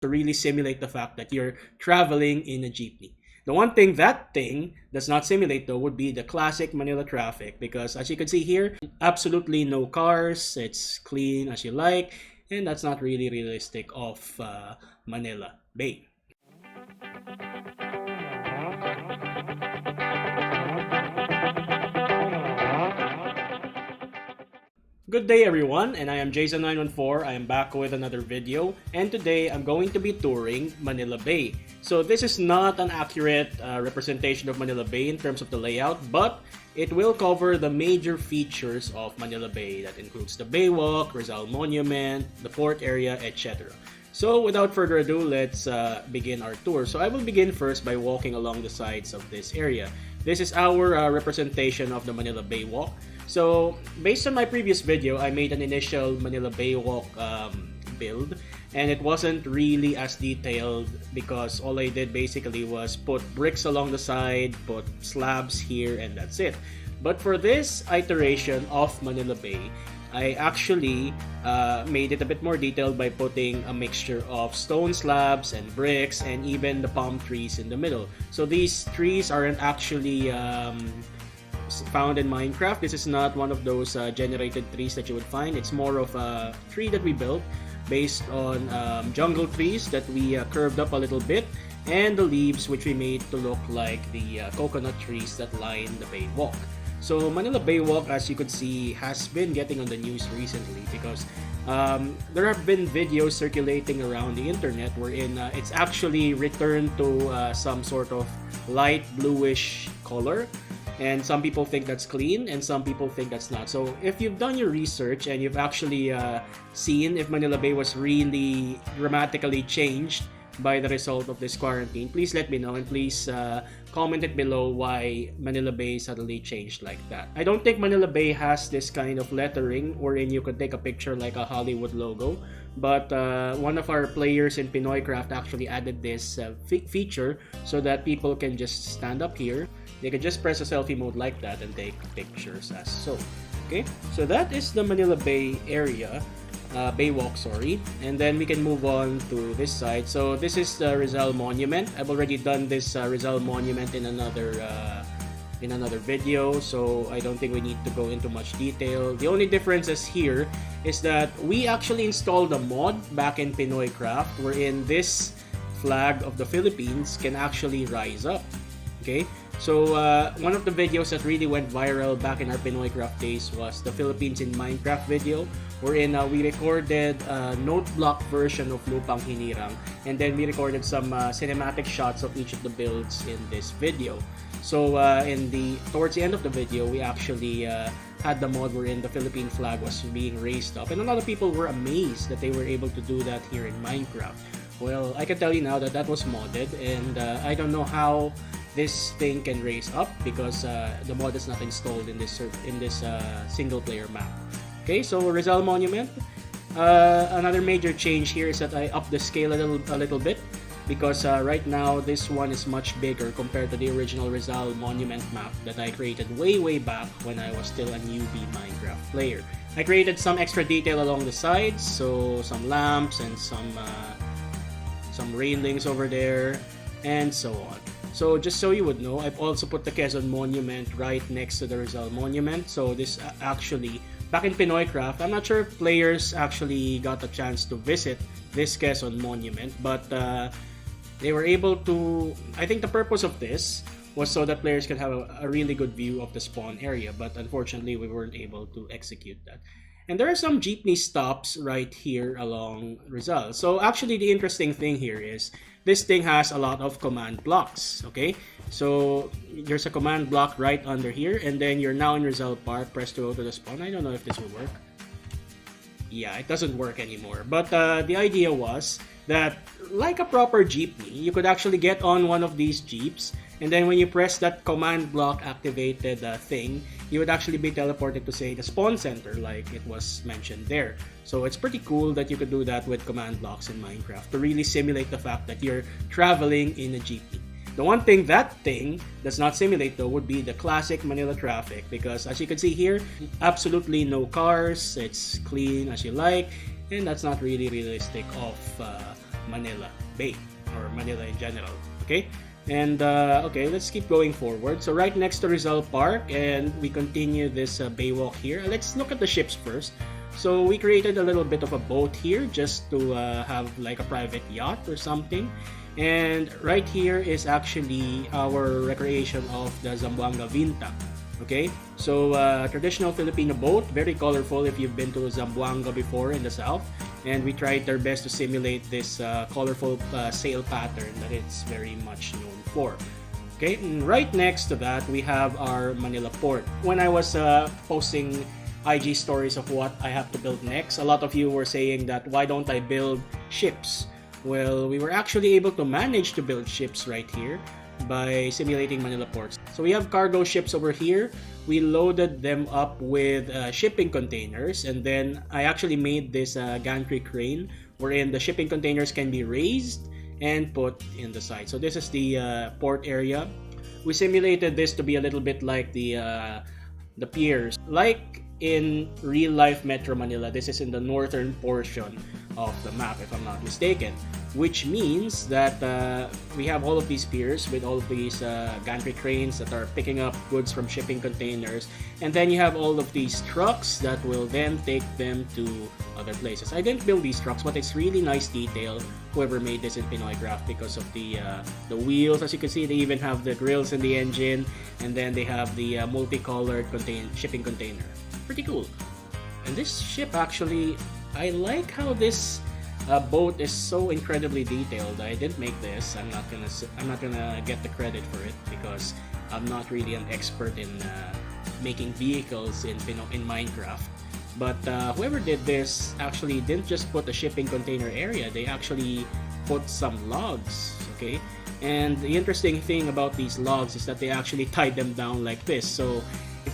to really simulate the fact that you're traveling in a jeepney. The one thing that thing does not simulate though would be the classic Manila traffic, because as you can see here, absolutely no cars, it's clean as you like, and that's not really realistic of Manila Bay. Good day everyone, and I am Jason914. I am back with another video, and today I'm going to be touring Manila Bay. So this is not an accurate representation of Manila Bay in terms of the layout, but it will cover the major features of Manila Bay. That includes the Baywalk, Rizal Monument, the port area, etc. So without further ado, let's begin our tour. So I will begin first by walking along the sides of this area. This is our representation of the Manila Baywalk. So based on my previous video, I made an initial Manila Baywalk build, and it wasn't really as detailed because all I did basically was put bricks along the side, put slabs here, and that's it. But for this iteration of Manila Bay, I actually made it a bit more detailed by putting a mixture of stone slabs and bricks and even the palm trees in the middle. So these trees aren't actually found in Minecraft. This is not one of those generated trees that you would find. It's more of a tree that we built based on jungle trees that we curved up a little bit, and the leaves which we made to look like the coconut trees that line the Baywalk. So Manila Baywalk, as you could see, has been getting on the news recently because there have been videos circulating around the internet wherein it's actually returned to some sort of light bluish color. And some people think that's clean, and some people think that's not. So if you've done your research and you've actually seen if Manila Bay was really dramatically changed by the result of this quarantine, please let me know, and please comment it below why Manila Bay suddenly changed like that. I don't think Manila Bay has this kind of lettering wherein you could take a picture like a Hollywood logo, but one of our players in PinoyCraft actually added this feature so that people can just stand up here. They can just press a selfie mode like that and take pictures as so. Okay, so that is the Manila Bay area. Baywalk, sorry, and then we can move on to this side. So this is the Rizal Monument. I've already done this Rizal Monument in another video, so I don't think we need to go into much detail. The only differences here is that we actually installed a mod back in PinoyCraft wherein this flag of the Philippines can actually rise up. Okay, so one of the videos that really went viral back in our PinoyCraft days was the Philippines in Minecraft video, wherein we recorded a note block version of Lupang Hinirang, and then we recorded some cinematic shots of each of the builds in this video. So towards the end of the video, we actually had the mod wherein the Philippine flag was being raised up, and a lot of people were amazed that they were able to do that here in Minecraft. Well, I can tell you now that that was modded, and I don't know how this thing can raise up because the mod is not installed in this single player map. Okay, so Rizal Monument. Another major change here is that I upped the scale a little bit because right now this one is much bigger compared to the original Rizal Monument map that I created way back when I was still a newbie Minecraft player. I created some extra detail along the sides, so some lamps and some railings over there, and so on. So just so you would know, I've also put the Quezon Monument right next to the Rizal Monument. So this actually, back in PinoyCraft, I'm not sure if players actually got a chance to visit this Quezon Monument, but they were able to, I think the purpose of this was so that players could have a really good view of the spawn area, but unfortunately we weren't able to execute that. And there are some jeepney stops right here along Rizal. So actually the interesting thing here is this thing has a lot of command blocks, okay? So there's a command block right under here, and then you're now in Rizal Park, press to go to the spawn. I don't know if this will work. Yeah, it doesn't work anymore. But the idea was that like a proper jeepney, you could actually get on one of these jeeps, and then when you press that command block activated thing, you would actually be teleported to, say, the spawn center like it was mentioned there. So it's pretty cool that you could do that with command blocks in Minecraft to really simulate the fact that you're traveling in a jeepney. The one thing that thing does not simulate though would be the classic Manila traffic, because as you can see here, absolutely no cars, it's clean as you like, and that's not really realistic of Manila Bay, or Manila in general. Okay? And okay, let's keep going forward. So right next to Rizal Park, and we continue this baywalk here. Let's look at the ships first. So we created a little bit of a boat here just to have like a private yacht or something. And right here is actually our recreation of the Zamboanga Vinta. Okay, so traditional Filipino boat, very colorful if you've been to Zamboanga before in the south. And we tried our best to simulate this colorful sail pattern that it's very much known for. Okay, and right next to that, we have our Manila Port. When I was posting IG stories of what I have to build next, a lot of you were saying that why don't I build ships? Well, we were actually able to manage to build ships right here by simulating Manila ports. So we have cargo ships over here. We loaded them up with shipping containers, and then I actually made this gantry crane wherein the shipping containers can be raised and put in the side. So this is the port area. We simulated this to be a little bit like the piers. Like in real life Metro Manila, this is in the northern portion of the map if I'm not mistaken, which means that we have all of these piers with all of these gantry cranes that are picking up goods from shipping containers, and then you have all of these trucks that will then take them to other places. I didn't build these trucks, but it's really nice detail whoever made this in Pinoy Craft because of the wheels. As you can see, they even have the grills in the engine, and then they have the multicolored shipping container. Pretty cool. And this ship actually, I like how this boat is so incredibly detailed. I didn't make this. I'm not gonna get the credit for it because I'm not really an expert in making vehicles in Minecraft. But whoever did this actually didn't just put a shipping container area. They actually put some logs. Okay, and the interesting thing about these logs is that they actually tied them down like this. So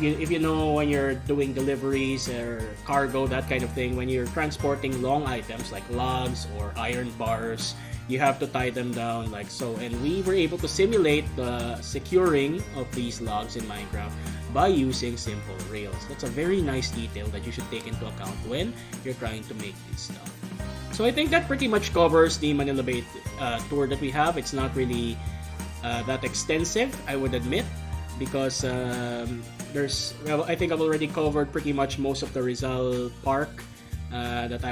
if you know, when you're doing deliveries or cargo, that kind of thing, when you're transporting long items like logs or iron bars, you have to tie them down like so. And we were able to simulate the securing of these logs in Minecraft by using simple rails. That's a very nice detail that you should take into account when you're trying to make this stuff. So I think that pretty much covers the Manila Bay tour that we have. It's not really that extensive, I would admit, because I think I've already covered pretty much most of the Rizal Park that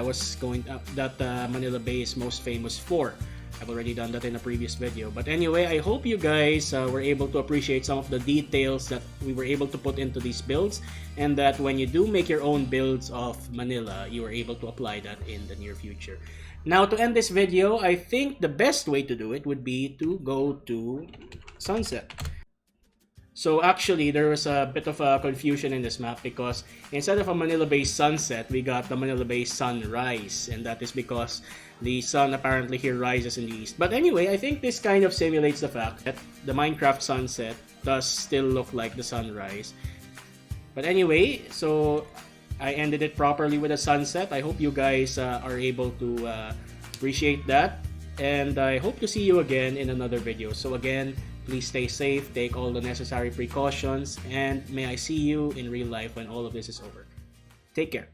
Manila Bay is most famous for. I've already done that in a previous video. But anyway, I hope you guys were able to appreciate some of the details that we were able to put into these builds, and that when you do make your own builds of Manila, you are able to apply that in the near future. Now, to end this video, I think the best way to do it would be to go to sunset. So actually, there was a bit of a confusion in this map because instead of a Manila Bay sunset, we got the Manila Bay sunrise, and that is because the sun apparently here rises in the east. But anyway, I think this kind of simulates the fact that the Minecraft sunset does still look like the sunrise. But anyway, so I ended it properly with a sunset. I hope you guys are able to appreciate that, and I hope to see you again in another video. So again, please stay safe, take all the necessary precautions, and may I see you in real life when all of this is over. Take care.